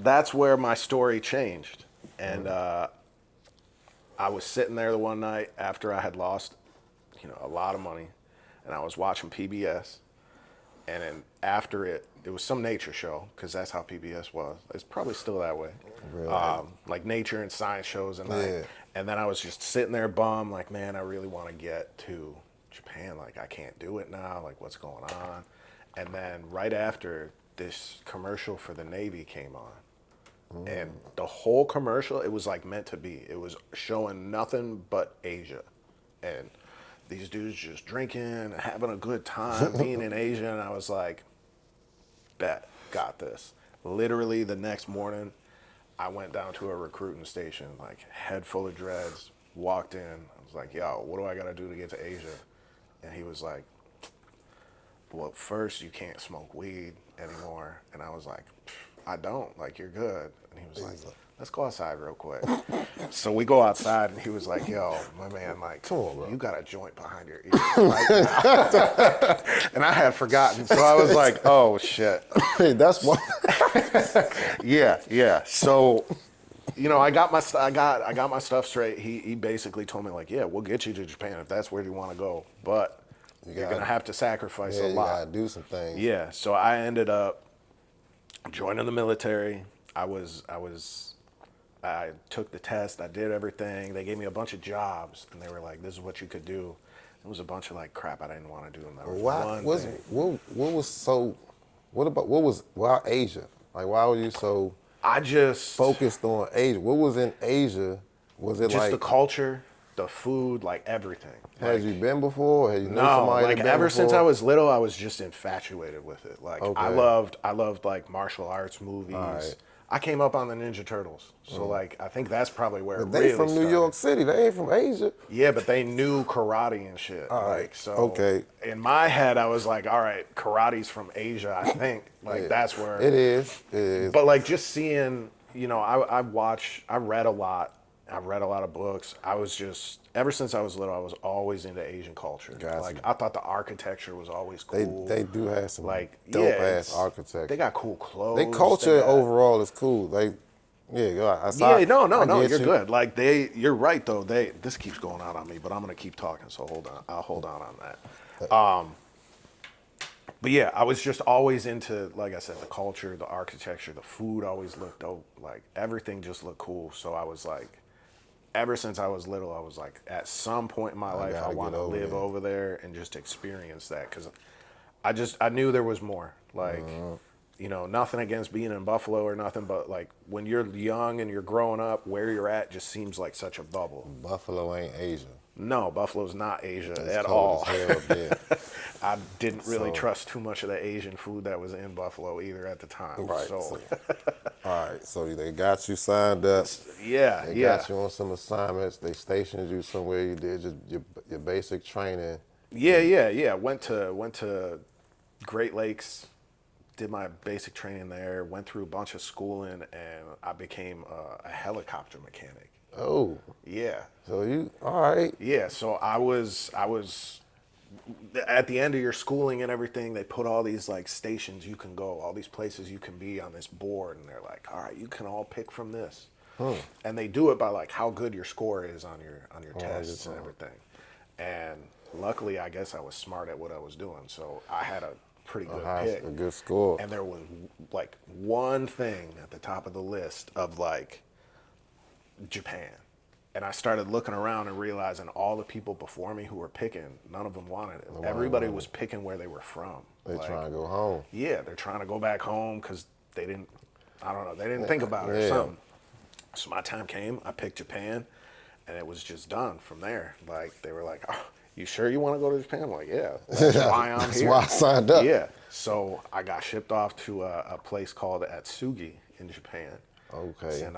that's where my story changed. And I was sitting there the one night after I had lost, a lot of money, and I was watching PBS. And then after it was some nature show because that's how PBS was. It's probably still that way. Really? Like nature and science shows, and Yeah. and then I was just sitting there bummed, like, man, I really want to get to Japan. Like, I can't do it now. Like, what's going on? And then right after, this commercial for the Navy came on. And the whole commercial, it was like meant to be. It was showing nothing but Asia. And these dudes just drinking, having a good time, being in Asia. And I was like, bet, got this. Literally the next morning, I went down to a recruiting station, like head full of dreads, walked in. I was like, yo, what do I got to do to get to Asia? And he was like, well, first, you can't smoke weed anymore. And I was like, I don't. Like, you're good. And he was like, let's go outside real quick. So we go outside, and he was like, yo, my man, like, come on, bro. You got a joint behind your ear right now. And I had forgotten. So I was like, oh, shit. Hey, that's one. Yeah. So, I got my stuff straight. He basically told me, like, yeah, we'll get you to Japan if that's where you want to go. But you're going to have to sacrifice a lot. You got to do some things. Yeah, so I ended up joining the military. I took the test. I did everything. They gave me a bunch of jobs, and they were like, "This is what you could do." It was a bunch of like crap I didn't want to do. And there was one thing. Why Asia? Like, why were you so I just focused on Asia? What was in Asia? Was it just like the culture, the food, like everything. Had you been before? Had you known No, somebody like that been ever since I before? was little, I was just infatuated with it. Like Okay. I loved like martial arts movies. Right. I came up on the Ninja Turtles, so like I think that's probably where But it they really from New started. York City. They ain't from Asia. Yeah, but they knew karate and shit. right. Like so. Okay. In my head, I was like, all right, karate's from Asia. I think like that's where It is. It is. But like just seeing, I read a lot. I read a lot of books. I was just ever since I was little, I was always into Asian culture. Gotcha. Like I thought the architecture was always They cool. they do have some like dope it's- ass architecture. They got cool clothes. Their culture they got- overall is cool. Yeah, no, I get you're you. good. Like you're right though. This keeps going out on me, but I'm gonna keep talking. So hold on, I'll hold on that. But yeah, I was just always into, like I said, the culture, the architecture, the food always looked dope. Like everything just looked cool. So I was like, ever since I was little, I was like, at some point in my life, I gotta want get to over live there. over there and just experience that because I knew there was more. Like, nothing against being in Buffalo or nothing, but like when you're young and you're growing up, where you're at just seems like such a bubble. Buffalo ain't Asia. No, Buffalo's not Asia It's at cold all. as hell up there. I didn't really So- trust too much of the Asian food that was in Buffalo either at the time. Right. So, All right. So they got you signed up. yeah, They yeah. got you on some assignments. They stationed you somewhere. You did your basic training. Yeah. Went to Great Lakes, did my basic training there, went through a bunch of schooling, and I became a helicopter mechanic. Oh, Yeah. so you all right? Yeah, so I was at the end of your schooling and everything, they put all these like stations you can go, all these places you can be on this board, and they're like, all right, you can all pick from this. And they do it by like how good your score is on your tests and everything. And luckily, I guess I was smart at what I was doing, so I had a pretty good pick. A good score. And there was like one thing at the top of the list of like Japan. And I started looking around and realizing all the people before me who were picking, none of them wanted it. Everybody was picking where they were from. They Like, trying to go home. yeah, they're trying to go back home because they didn't, I don't know, they didn't think about it or Yeah. something. So my time came, I picked Japan, and it was just done from there. Like, they were like, oh, you sure you want to go to Japan? I'm like, yeah, that's why I'm That's here. why I signed up. Yeah. So I got shipped off to a place called Atsugi in Japan. Okay. It's in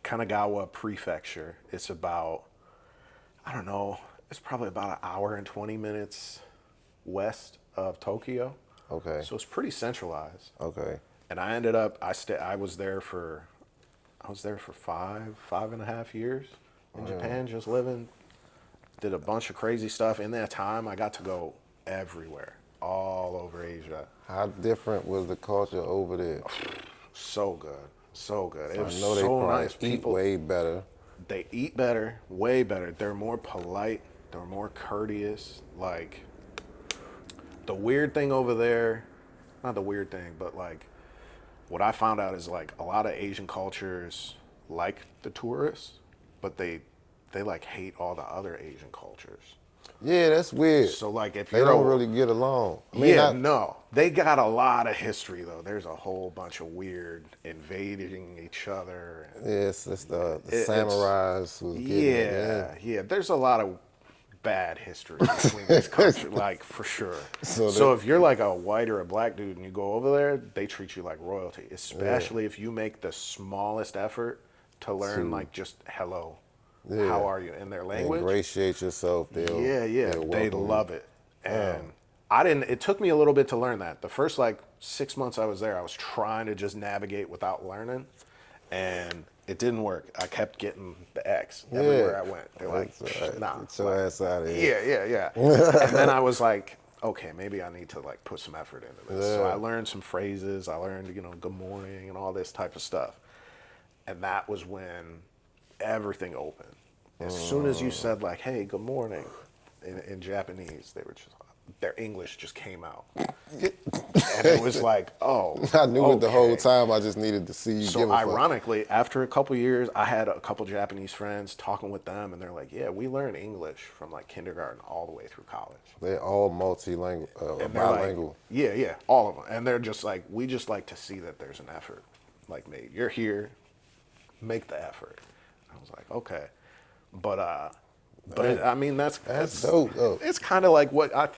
Kanagawa Prefecture. It's about, I don't know, it's probably about an hour and 20 minutes west of Tokyo. Okay. So it's pretty centralized. Okay. And I ended up, I was there for 5.5 years in Japan, just living. Did a bunch of crazy stuff. In that time, I got to go everywhere, all over Asia. How different was the culture over there? So good. So good. It I was know they so probably nice. eat People, way better. they eat better, way better. They're more polite. They're more courteous. Like the weird thing over there, not the weird thing, but like what I found out is like a lot of Asian cultures like the tourists, but they like hate all the other Asian cultures. Yeah, that's weird. So like if They you're don't a really get along. I mean, yeah, not. no. They got a lot of history though. There's a whole bunch of weird invading each other. Yeah, it's the It's samurais who's getting it. Yeah. yeah. There's a lot of bad history between these countries, like for sure. So So that, if you're like a white or a black dude and you go over there, they treat you like royalty, yeah. especially if you make the smallest effort to learn To like just hello, yeah. how are you in their language. Ingratiate yourself. Yeah, They'll they welcome love you. it. And I didn't, it took me a little bit to learn that. The first like 6 months I was there, I was trying to just navigate without learning. And it didn't work. I kept getting the X everywhere I went. They're like, That's all right. nah. Get your like, ass out of here. yeah. And then I was like, okay, maybe I need to like put some effort into this. So I learned some phrases. I learned, good morning and all this type of stuff. And that was when everything opened. As soon as you said like, hey, good morning in Japanese, they were just, their English just came out. And it was like, oh, I knew it the whole okay. time. I just needed to see you So give a fuck. ironically, after a couple years, I had a couple Japanese friends talking with them, and they're like, "Yeah, we learn English from like kindergarten all the way through college." They're all multilingual, And they're like, bilingual. yeah, all of them. And they're just like, we just like to see that there's an effort. Like, mate, you're here, make the effort. I was like, okay, but I mean, that's Dope though. it's kind of like what I